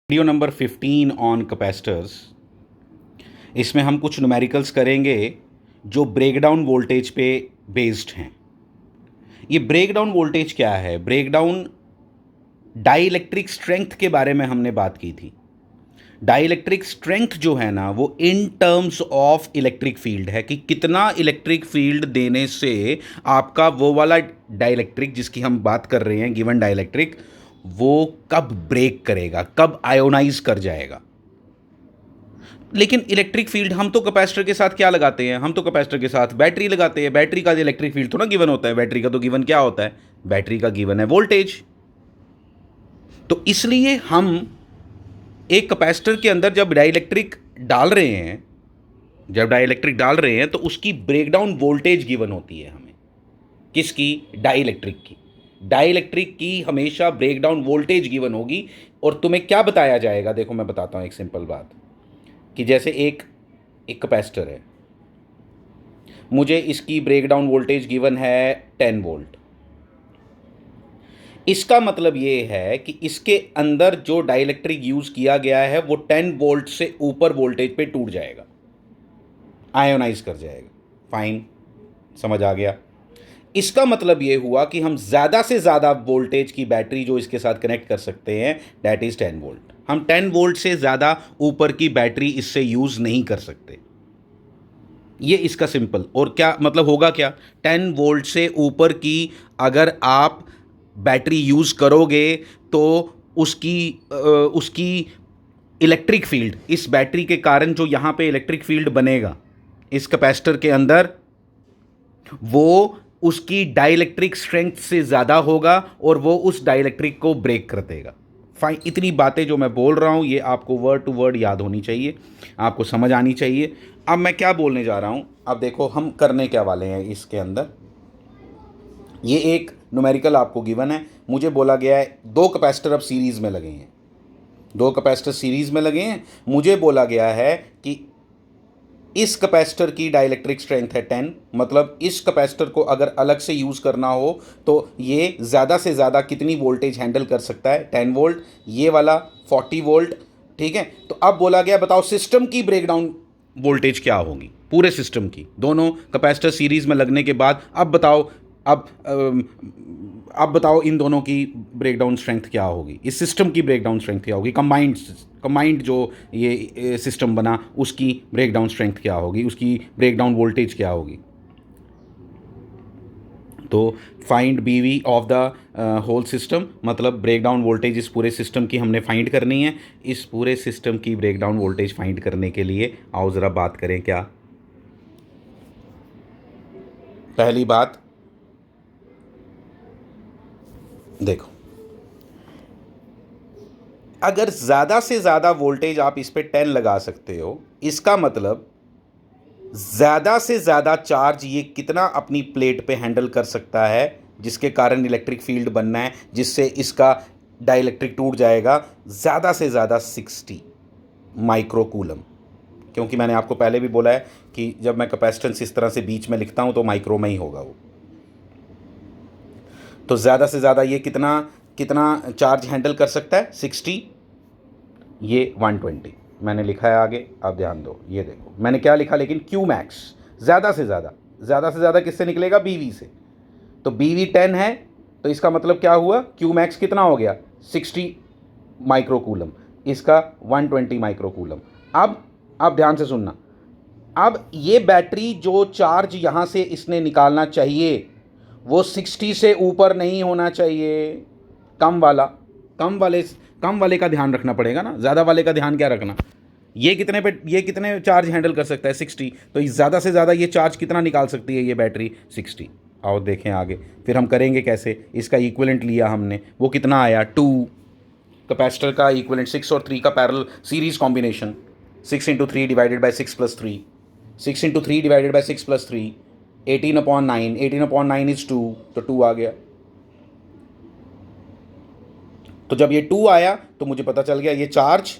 Video number 15 on capacitors. इसमें हम कुछ न्यूमेरिकल्स करेंगे जो ब्रेकडाउन वोल्टेज पे बेस्ड हैं। ये ब्रेकडाउन वोल्टेज क्या है? ब्रेकडाउन डाइलेक्ट्रिक स्ट्रेंथ के बारे में हमने बात की थी। डाइलेक्ट्रिक स्ट्रेंथ जो है ना, वो in terms of electric field है कि कितना इलेक्ट्रिक फील्ड देने से आपका वो वाला डाइलेक्ट्रिक जिसकी हम बात कर रहे हैं, गिवन डाइलेक्ट्रिक, वो कब ब्रेक करेगा, कब आयोनाइज कर जाएगा। लेकिन इलेक्ट्रिक फील्ड हम तो कैपेसिटर के साथ क्या लगाते हैं? हम तो कैपेसिटर के साथ बैटरी लगाते हैं। बैटरी का इलेक्ट्रिक फील्ड थोड़ा गिवन होता है। बैटरी का तो गिवन क्या होता है? बैटरी का गिवन है वोल्टेज। तो इसलिए हम एक कैपेसिटर के अंदर जब डाइलेक्ट्रिक डाल रहे हैं तो उसकी ब्रेकडाउन वोल्टेज गिवन होती है हमें। किसकी? डाइलेक्ट्रिक की। डाइलेक्ट्रिक की हमेशा ब्रेकडाउन वोल्टेज गिवन होगी। और तुम्हें क्या बताया जाएगा? देखो मैं बताता हूं एक सिंपल बात, कि जैसे एक कैपेसिटर है, मुझे इसकी ब्रेकडाउन वोल्टेज गिवन है 10 वोल्ट। इसका मतलब ये है कि इसके अंदर जो डाइलेक्ट्रिक यूज किया गया है वो 10 वोल्ट से ऊपर वोल्टेज पे टूट जाएगा, आयोनाइज कर जाएगा। फाइन, समझ आ गया। इसका मतलब ये हुआ कि हम ज़्यादा से ज़्यादा वोल्टेज की बैटरी जो इसके साथ कनेक्ट कर सकते हैं, दैट इज़ 10 वोल्ट। हम 10 वोल्ट से ज़्यादा ऊपर की बैटरी इससे यूज़ नहीं कर सकते। ये इसका सिंपल। और क्या मतलब होगा क्या? 10 वोल्ट से ऊपर की अगर आप बैटरी यूज़ करोगे तो उसकी इलेक्ट्रिक फील्ड, इस बैटरी के कारण जो यहाँ पे इलेक्ट्रिक फील्ड बनेगा इस कैपेसिटर के अंदर, वो उसकी डाइलेक्ट्रिक स्ट्रेंथ से ज़्यादा होगा और वो उस डाइलेक्ट्रिक को ब्रेक कर देगा। फाइन, इतनी बातें जो मैं बोल रहा हूँ ये आपको वर्ड टू वर्ड याद होनी चाहिए, आपको समझ आनी चाहिए। अब मैं क्या बोलने जा रहा हूँ, अब देखो हम करने क्या वाले हैं इसके अंदर। ये एक न्यूमेरिकल आपको गिवन है। मुझे बोला गया है दो कैपेसिटर अब सीरीज़ में लगे हैं, दो कैपेसिटर सीरीज़ में लगे हैं। मुझे बोला गया है कि इस कैपेसिटर की डाइलेक्ट्रिक स्ट्रेंथ है 10, मतलब इस कैपेसिटर को अगर अलग से यूज़ करना हो तो ये ज़्यादा से ज़्यादा कितनी वोल्टेज हैंडल कर सकता है? 10 वोल्ट। ये वाला 40 वोल्ट। ठीक है, तो अब बोला गया बताओ सिस्टम की ब्रेकडाउन वोल्टेज क्या होगी, पूरे सिस्टम की, दोनों कैपेसिटर सीरीज़ में लगने के बाद। अब बताओ, अब बताओ इन दोनों की ब्रेकडाउन स्ट्रेंथ क्या होगी, इस सिस्टम की ब्रेकडाउन स्ट्रेंथ क्या होगी, कंबाइंड जो ये सिस्टम बना उसकी ब्रेकडाउन स्ट्रेंथ क्या होगी, उसकी ब्रेकडाउन वोल्टेज क्या होगी। तो फाइंड बीवी ऑफ द होल सिस्टम, मतलब ब्रेकडाउन वोल्टेज इस पूरे सिस्टम की हमने फाइंड करनी है। इस पूरे सिस्टम की ब्रेकडाउन वोल्टेज फाइंड करने के लिए आओ ज़रा बात करें। क्या पहली बात देखो, अगर ज़्यादा से ज़्यादा वोल्टेज आप इस पे 10 लगा सकते हो, इसका मतलब ज़्यादा से ज़्यादा चार्ज ये कितना अपनी प्लेट पे हैंडल कर सकता है, जिसके कारण इलेक्ट्रिक फील्ड बनना है, जिससे इसका डाइलेक्ट्रिक टूट जाएगा। ज़्यादा से ज़्यादा 60 माइक्रोकूलम। क्योंकि मैंने आपको पहले भी बोला है कि जब मैं कैपेसिटेंस इस तरह से बीच में लिखता हूँ तो माइक्रो में ही होगा वो। तो ज़्यादा से ज़्यादा ये कितना कितना चार्ज हैंडल कर सकता है? 60। ये 120 मैंने लिखा है आगे, आप ध्यान दो। ये देखो मैंने क्या लिखा, लेकिन क्यू मैक्स ज़्यादा से ज़्यादा किससे निकलेगा? बीवी से। तो बीवी 10 है तो इसका मतलब क्या हुआ? क्यू मैक्स कितना हो गया? 60 माइक्रोकूलम, इसका 120 माइक्रोकूलम। अब ध्यान से सुनना, अब ये बैटरी जो चार्ज यहाँ से इसने निकालना चाहिए वो 60 से ऊपर नहीं होना चाहिए। कम वाले का ध्यान रखना पड़ेगा ना, ज़्यादा वाले का ध्यान क्या रखना। ये कितने चार्ज हैंडल कर सकता है? 60। तो ज़्यादा से ज़्यादा ये चार्ज कितना निकाल सकती है ये बैटरी? 60। आओ देखें आगे, फिर हम करेंगे कैसे। इसका इक्विवेलेंट लिया हमने, वो कितना आया? 2। कैपेसिटर का इक्विवेलेंट 6 और 3 का parallel series combination, 6 × 3 divided by 6 + 3, 6 × 3 divided by 6 + 3, 18/9, 18/9 is 2, तो 2 आ गया। तो जब ये 2 आया तो मुझे पता चल गया ये चार्ज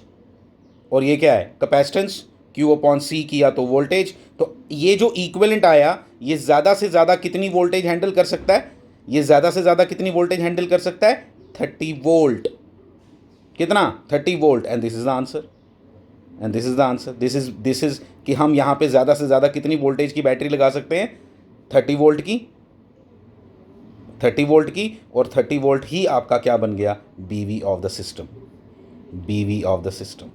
और ये क्या है? कैपेसिटेंस। Q/C किया तो वोल्टेज। तो ये जो इक्विवेलेंट आया ये ज़्यादा से ज़्यादा कितनी वोल्टेज हैंडल कर सकता है? ये ज़्यादा से ज़्यादा कितनी वोल्टेज हैंडल कर सकता है? 30 वोल्ट। कितना 30 volt, and this is the answer, and this is the answer, this is कि हम यहाँ पे ज़्यादा से ज़्यादा कितनी वोल्टेज की बैटरी लगा सकते हैं, 30 वोल्ट की, 30 वोल्ट की, और 30 वोल्ट ही आपका क्या बन गया, बीवी ऑफ द सिस्टम, बीवी ऑफ द सिस्टम।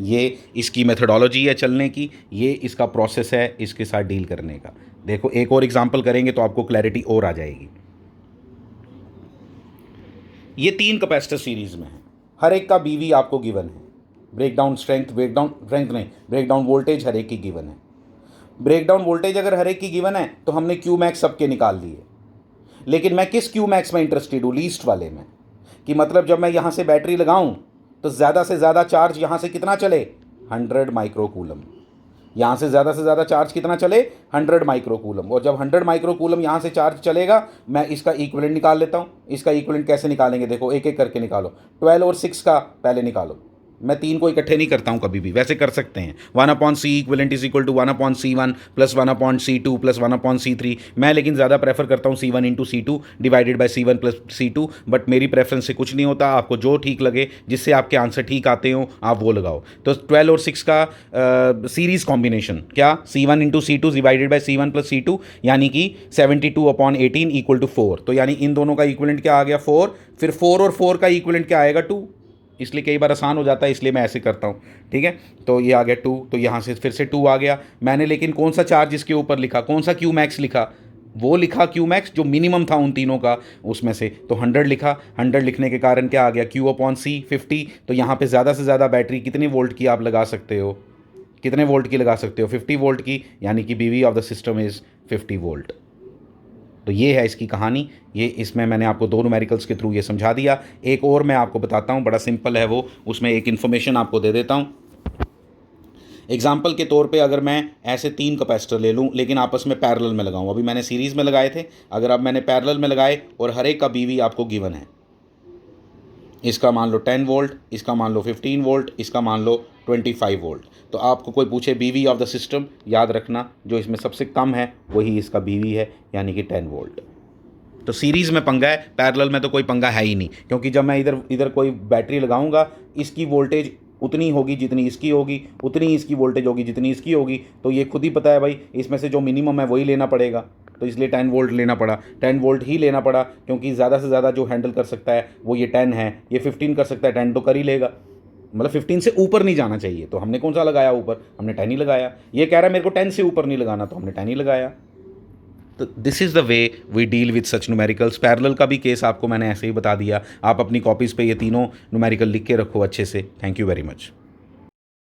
ये इसकी मेथडोलॉजी है चलने की, ये इसका प्रोसेस है इसके साथ डील करने का। देखो एक और एग्जांपल करेंगे तो आपको क्लैरिटी और आ जाएगी। ये 3 कैपेसिटर सीरीज में है, हर एक का बीवी आपको गिवन है, ब्रेकडाउन स्ट्रेंथ, ब्रेकडाउन वोल्टेज हर एक की गिवन है। ब्रेकडाउन वोल्टेज अगर हर एक की गिवन है तो हमने क्यू मैक्स सबके निकाल लिए, लेकिन मैं किस क्यू मैक्स में इंटरेस्टेड हूँ, लीस्ट वाले में, कि मतलब जब मैं यहाँ से बैटरी लगाऊँ तो ज़्यादा से ज़्यादा चार्ज यहाँ से कितना चले, 100 माइक्रोकूलम, यहाँ से ज़्यादा चार्ज कितना चले, 100 माइक्रोकूलम, और जब 100 माइक्रोकूलम यहाँ से चार्ज चलेगा मैं इसका इक्विवेलेंट निकाल लेता हूँ। इसका इक्विवेलेंट कैसे निकालेंगे, देखो एक एक करके निकालो, 12 और 6 का पहले निकालो, मैं 3 को इकट्ठे नहीं करता हूँ कभी भी, वैसे कर सकते हैं, 1/c equivalent is equal to 1/c1 plus 1/c2 plus 1/c3, मैं लेकिन ज़्यादा प्रेफर करता हूँ C1 into C2 divided by C1 plus C2, but मेरी प्रेफरेंस से कुछ नहीं होता, आपको जो ठीक लगे, जिससे आपके आंसर ठीक आते हो आप वो लगाओ। तो 12 और 6 का सीरीज कॉम्बिनेशन क्या, C1 into C2 divided by C1 plus C2, यानी कि 72/18 इक्वल टू 4, तो यानी इन दोनों का इक्विवेलेंट क्या आ गया 4, फिर 4 और 4 का इक्विवेलेंट क्या आएगा 2, इसलिए कई बार आसान हो जाता है, इसलिए मैं ऐसे करता हूँ, ठीक है। तो ये आ गया 2, तो यहाँ से फिर से 2 आ गया, मैंने लेकिन कौन सा चार्ज इसके ऊपर लिखा, कौन सा क्यू मैक्स लिखा, वो लिखा क्यू मैक्स जो मिनिमम था उन तीनों का उसमें से, तो 100 लिखा, 100 लिखने के कारण क्या आ गया Q/C 50, तो यहाँ पे ज़्यादा से ज़्यादा बैटरी कितने वोल्ट की आप लगा सकते हो, कितने वोल्ट की लगा सकते हो, 50 वोल्ट की, यानी कि बीवी of the system is 50 volt. तो ये है इसकी कहानी, ये इसमें मैंने आपको 2 न्यूमेरिकल्स के थ्रू ये समझा दिया। एक और मैं आपको बताता हूँ, बड़ा सिंपल है वो, उसमें एक इन्फॉर्मेशन आपको दे देता हूँ। एग्जाम्पल के तौर पे अगर मैं ऐसे 3 कैपेसिटर ले लूँ लेकिन आपस में पैरेलल में लगाऊँ, अभी मैंने सीरीज़ में लगाए थे, अगर अब मैंने पैरेलल में लगाए और हर एक का बीवी आपको गिवन है, इसका मान लो 10 वोल्ट, इसका मान लो 15 वोल्ट, इसका मान लो 25 वोल्ट, तो आपको कोई पूछे बीवी ऑफ द सिस्टम, याद रखना जो इसमें सबसे कम है वही इसका बीवी है, यानी कि 10 वोल्ट। तो सीरीज़ में पंगा है, पैरेलल में तो कोई पंगा है ही नहीं, क्योंकि जब मैं इधर कोई बैटरी लगाऊंगा, इसकी वोल्टेज उतनी होगी जितनी इसकी होगी, उतनी इसकी वोल्टेज होगी जितनी इसकी होगी, तो ये खुद ही पता है भाई, इसमें से जो मिनिमम है वही लेना पड़ेगा, तो इसलिए 10 वोल्ट लेना पड़ा, 10 वोल्ट ही लेना पड़ा, क्योंकि ज़्यादा से ज़्यादा जो हैंडल कर सकता है वो ये 10 है, ये 15 कर सकता है, 10 तो कर ही लेगा, मतलब 15 से ऊपर नहीं जाना चाहिए, तो हमने कौन सा लगाया ऊपर, हमने 10 ही लगाया। ये कह रहा है मेरे को 10 से ऊपर नहीं लगाना, तो हमने 10 ही लगाया। तो this is the way we deal with such numericals. Parallel का भी केस आपको मैंने ऐसे ही बता दिया, आप अपनी कॉपीज़ पे ये तीनों न्यूमेरिकल लिख के रखो अच्छे से। Thank you very much.